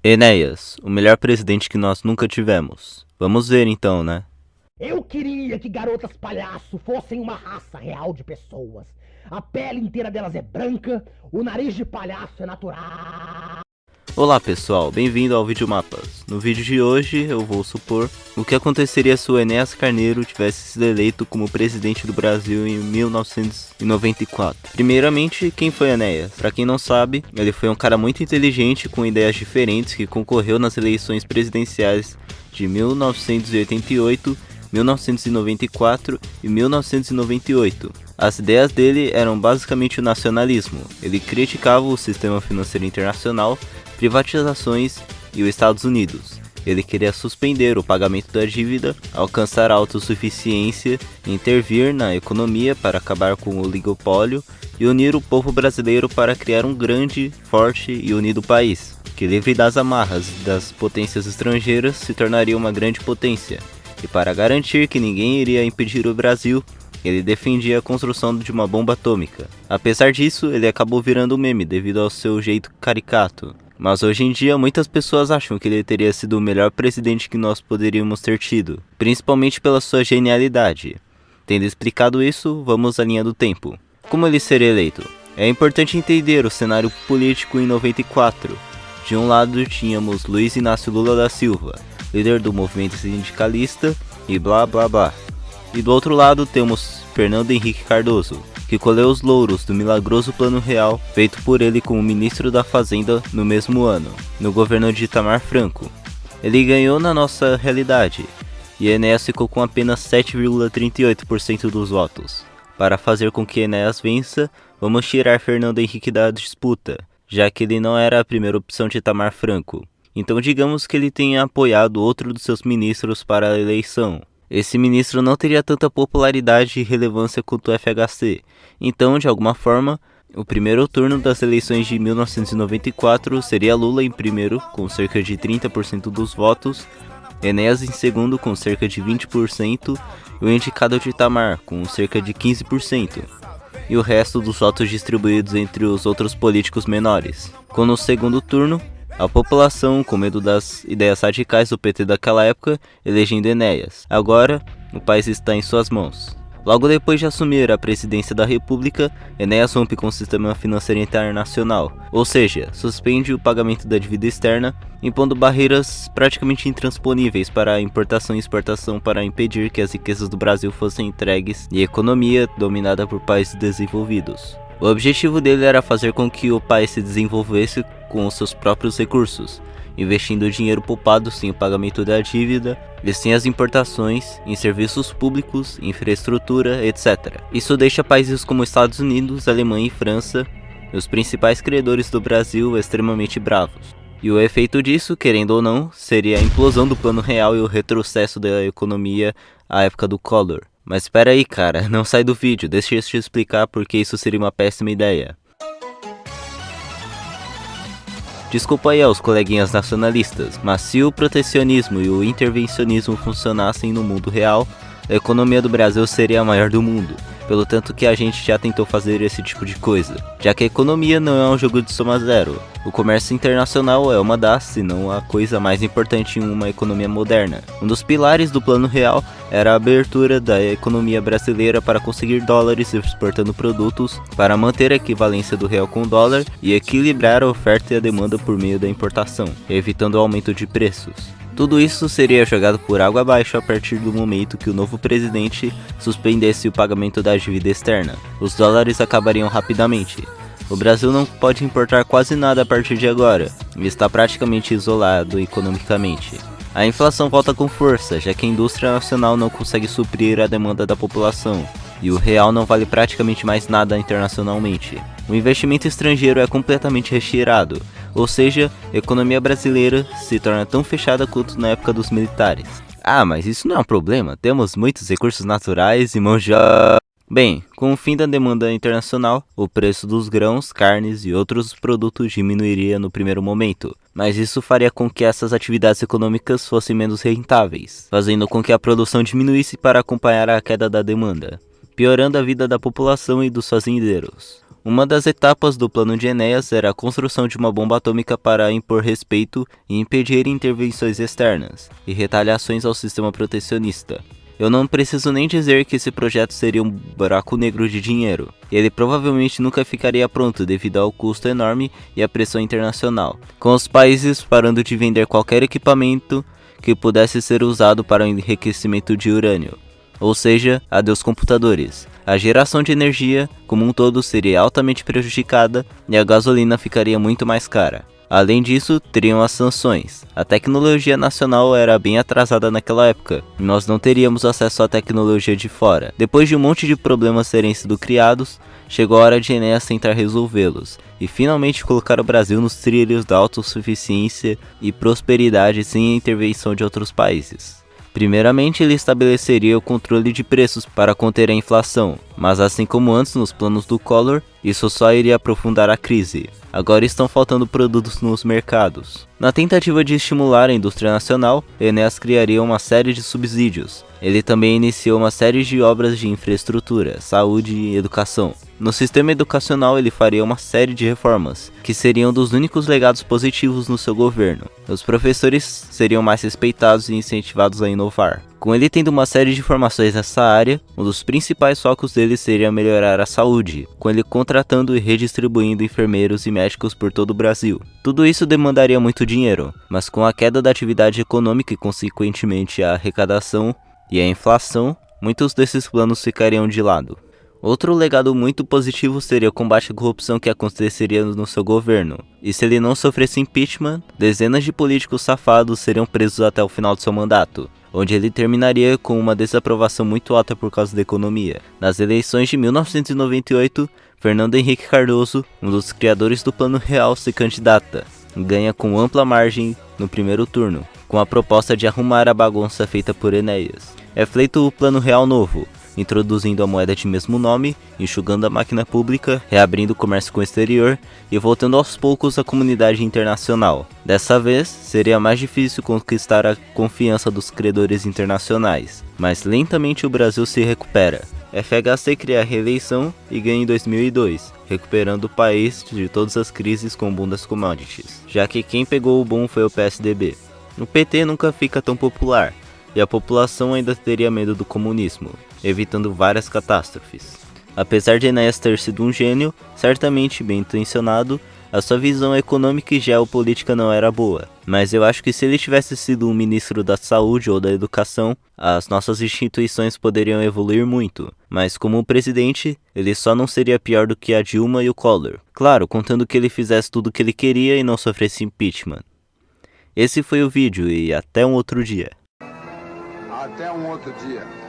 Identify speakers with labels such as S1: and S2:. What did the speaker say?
S1: Enéas, o melhor presidente que nós nunca tivemos. Vamos ver então, né?
S2: Eu queria que garotas palhaço fossem uma raça real de pessoas. A pele inteira delas é branca, o nariz de palhaço é natural.
S1: Olá pessoal, bem-vindo ao Vídeo Mapas. No vídeo de hoje eu vou supor o que aconteceria se o Enéas Carneiro tivesse sido eleito como presidente do Brasil em 1994. Primeiramente, quem foi Enéas? Pra quem não sabe, ele foi um cara muito inteligente com ideias diferentes que concorreu nas eleições presidenciais de 1988, 1994 e 1998. As ideias dele eram basicamente o nacionalismo. Ele criticava o sistema financeiro internacional, privatizações e os Estados Unidos. Ele queria suspender o pagamento da dívida, alcançar a autossuficiência, intervir na economia para acabar com o oligopólio e unir o povo brasileiro para criar um grande, forte e unido país, que livre das amarras das potências estrangeiras se tornaria uma grande potência. E para garantir que ninguém iria impedir o Brasil, ele defendia a construção de uma bomba atômica. Apesar disso, ele acabou virando um meme devido ao seu jeito caricato. Mas hoje em dia, muitas pessoas acham que ele teria sido o melhor presidente que nós poderíamos ter tido, principalmente pela sua genialidade. Tendo explicado isso, vamos à linha do tempo. Como ele seria eleito? É importante entender o cenário político em 94. De um lado tínhamos Luiz Inácio Lula da Silva, líder do movimento sindicalista e blá blá blá. E do outro lado temos Fernando Henrique Cardoso, que colheu os louros do milagroso Plano Real feito por ele como ministro da Fazenda no mesmo ano, no governo de Itamar Franco. Ele ganhou na nossa realidade, e Enéas ficou com apenas 7,38% dos votos. Para fazer com que Enéas vença, vamos tirar Fernando Henrique da disputa, já que ele não era a primeira opção de Itamar Franco. Então digamos que ele tenha apoiado outro dos seus ministros para a eleição. Esse ministro não teria tanta popularidade e relevância quanto o FHC, então, de alguma forma, o primeiro turno das eleições de 1994 seria Lula em primeiro, com cerca de 30% dos votos, Enéas em segundo, com cerca de 20%, e o indicado de Itamar, com cerca de 15%, e o resto dos votos distribuídos entre os outros políticos menores. Com no segundo turno, a população, com medo das ideias radicais do PT daquela época, elegendo Enéas. Agora, o país está em suas mãos. Logo depois de assumir a presidência da República, Enéas rompe com o sistema financeiro internacional, ou seja, suspende o pagamento da dívida externa, impondo barreiras praticamente intransponíveis para a importação e exportação para impedir que as riquezas do Brasil fossem entregues e a economia dominada por países desenvolvidos. O objetivo dele era fazer com que o país se desenvolvesse com os seus próprios recursos, investindo o dinheiro poupado sem o pagamento da dívida e sem as importações, em serviços públicos, infraestrutura, etc. Isso deixa países como Estados Unidos, Alemanha e França, os principais credores do Brasil, extremamente bravos. E o efeito disso, querendo ou não, seria a implosão do Plano Real e o retrocesso da economia à época do Collor. Mas espera aí, cara, não sai do vídeo, deixa eu te explicar porque isso seria uma péssima ideia. Desculpa aí aos coleguinhas nacionalistas, mas se o protecionismo e o intervencionismo funcionassem no mundo real, a economia do Brasil seria a maior do mundo, pelo tanto que a gente já tentou fazer esse tipo de coisa, já que a economia não é um jogo de soma zero. O comércio internacional é uma das, se não a coisa mais importante em uma economia moderna. Um dos pilares do Plano Real era a abertura da economia brasileira para conseguir dólares exportando produtos, para manter a equivalência do real com o dólar e equilibrar a oferta e a demanda por meio da importação, evitando o aumento de preços. Tudo isso seria jogado por água abaixo a partir do momento que o novo presidente suspendesse o pagamento da dívida externa. Os dólares acabariam rapidamente. O Brasil não pode importar quase nada a partir de agora, e está praticamente isolado economicamente. A inflação volta com força, já que a indústria nacional não consegue suprir a demanda da população, e o real não vale praticamente mais nada internacionalmente. O investimento estrangeiro é completamente retirado, ou seja, a economia brasileira se torna tão fechada quanto na época dos militares. Ah, mas isso não é um problema, temos muitos recursos naturais e mão de obra. Bem, com o fim da demanda internacional, o preço dos grãos, carnes e outros produtos diminuiria no primeiro momento, mas isso faria com que essas atividades econômicas fossem menos rentáveis, fazendo com que a produção diminuísse para acompanhar a queda da demanda, piorando a vida da população e dos fazendeiros. Uma das etapas do plano de Enéas era a construção de uma bomba atômica para impor respeito e impedir intervenções externas e retaliações ao sistema protecionista. Eu não preciso nem dizer que esse projeto seria um buraco negro de dinheiro, e ele provavelmente nunca ficaria pronto devido ao custo enorme e à pressão internacional, com os países parando de vender qualquer equipamento que pudesse ser usado para o enriquecimento de urânio. Ou seja, adeus computadores. A geração de energia, como um todo, seria altamente prejudicada e a gasolina ficaria muito mais cara. Além disso, teriam as sanções. A tecnologia nacional era bem atrasada naquela época, e nós não teríamos acesso à tecnologia de fora. Depois de um monte de problemas terem sido criados, chegou a hora de Enéas tentar resolvê-los, e finalmente colocar o Brasil nos trilhos da autossuficiência e prosperidade sem a intervenção de outros países. Primeiramente, ele estabeleceria o controle de preços para conter a inflação, mas assim como antes nos planos do Collor, isso só iria aprofundar a crise. Agora estão faltando produtos nos mercados. Na tentativa de estimular a indústria nacional, Enéas criaria uma série de subsídios. Ele também iniciou uma série de obras de infraestrutura, saúde e educação. No sistema educacional, ele faria uma série de reformas, que seriam dos únicos legados positivos no seu governo. Os professores seriam mais respeitados e incentivados a inovar. Com ele tendo uma série de formações nessa área, um dos principais focos dele seria melhorar a saúde, com ele contratando e redistribuindo enfermeiros e médicos por todo o Brasil. Tudo isso demandaria muito dinheiro, mas com a queda da atividade econômica e consequentemente a arrecadação e a inflação, muitos desses planos ficariam de lado. Outro legado muito positivo seria o combate à corrupção que aconteceria no seu governo. E se ele não sofresse impeachment, dezenas de políticos safados seriam presos até o final de seu mandato, onde ele terminaria com uma desaprovação muito alta por causa da economia. Nas eleições de 1998, Fernando Henrique Cardoso, um dos criadores do Plano Real, se candidata, e ganha com ampla margem no primeiro turno, com a proposta de arrumar a bagunça feita por Enéas. É feito o Plano Real novo, introduzindo a moeda de mesmo nome, enxugando a máquina pública, reabrindo o comércio com o exterior e voltando aos poucos à comunidade internacional. Dessa vez, seria mais difícil conquistar a confiança dos credores internacionais, mas lentamente o Brasil se recupera. FHC cria a reeleição e ganha em 2002, recuperando o país de todas as crises com o boom das commodities, já que quem pegou o boom foi o PSDB. O PT nunca fica tão popular, e a população ainda teria medo do comunismo, evitando várias catástrofes. Apesar de Enéas ter sido um gênio, certamente bem intencionado, a sua visão econômica e geopolítica não era boa. Mas eu acho que se ele tivesse sido um ministro da saúde ou da educação, as nossas instituições poderiam evoluir muito. Mas como presidente, ele só não seria pior do que a Dilma e o Collor. Claro, contando que ele fizesse tudo o que ele queria e não sofresse impeachment. Esse foi o vídeo e até um outro dia.
S3: Até um outro dia.